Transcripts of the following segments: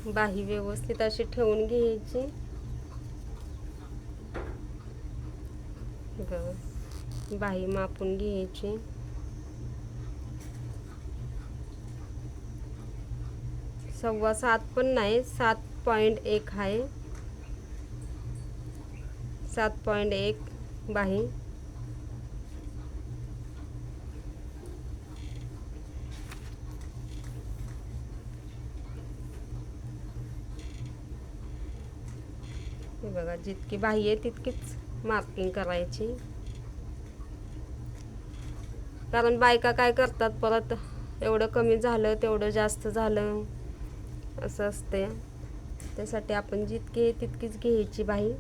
बाही व्यवस्थित अशी ठेवून घ्यायची। बाही मापून घ्यायची। 7.25 पण नाही, 7.1 आहे। 7.1 बाही। हे बघा, जितकी बाही आहे तितकीच मार्किंग करायची, कारण बायका काय करतात, परत एवढं कमी झालं तेवढं जास्त झालं असं असते। त्यासाठी आपण जितकी आहे तितकीच घ्यायची बाही।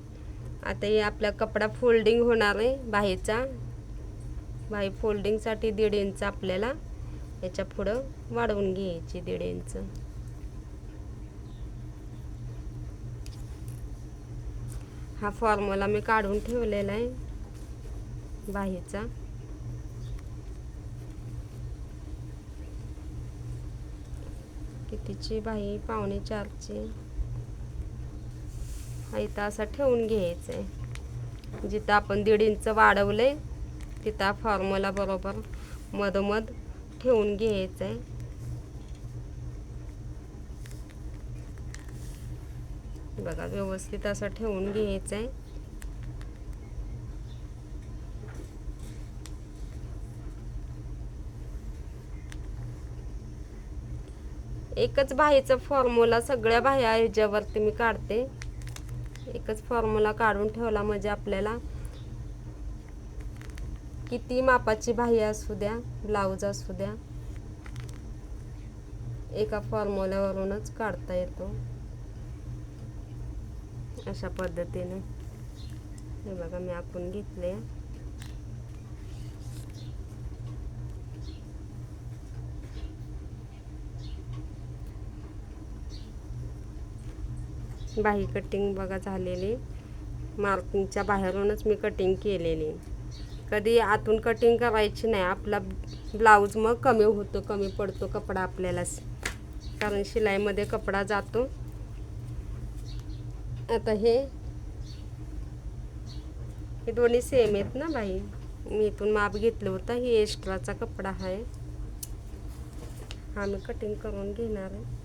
आता हे आपला कपडा फोल्डिंग होणार आहे बाहीचा। बाही फोल्डिंगसाठी 1.5 इंच आपल्याला याच्या पुढं वाढवून घ्यायची, 1.5 इंच। हा फॉर्म्युला मी काढून ठेवलेला आहे बाहीचा। कितीची बाही? 3.25ची। इथं असं ठेवून घ्यायचं आहे। जिथं आपण 1.5 इंच वाढवले तिथं फॉर्म्युला बरोबर मधोमध ठेवून घ्यायचं आहे। बघा, व्यवस्थित असं ठेवून घ्यायचं आहे। एकच बाहीचा फॉर्म्युला सगळ्या बाह्या ह्याच्यावरती मी काढते। एकच फॉर्म्युला काढून ठेवला म्हणजे आपल्याला किती मापाची बाही असू द्या, ब्लाउज असू द्या, एका फॉर्म्युल्यावरूनच काढता येतो। अशा पद्धतीने हे बघा, मी आखून घेतले। बाही कटिंग बघा झालेली, मार्किंगच्या बाहेरूनच मी कटिंग केलेली। कधी आतून कटिंग करायची नाही, आपला ब्लाउज मग कमी होतो, कमी पडतो कपडा आपल्याला, कारण शिलाईमध्ये कपडा जातो। आता हे दोन्ही सेम आहेत ना बाही, मी इथून माप घेतलं होतं। ही एक्स्ट्राचा कपडा आहे, हा मी कटिंग करून घेणार आहे।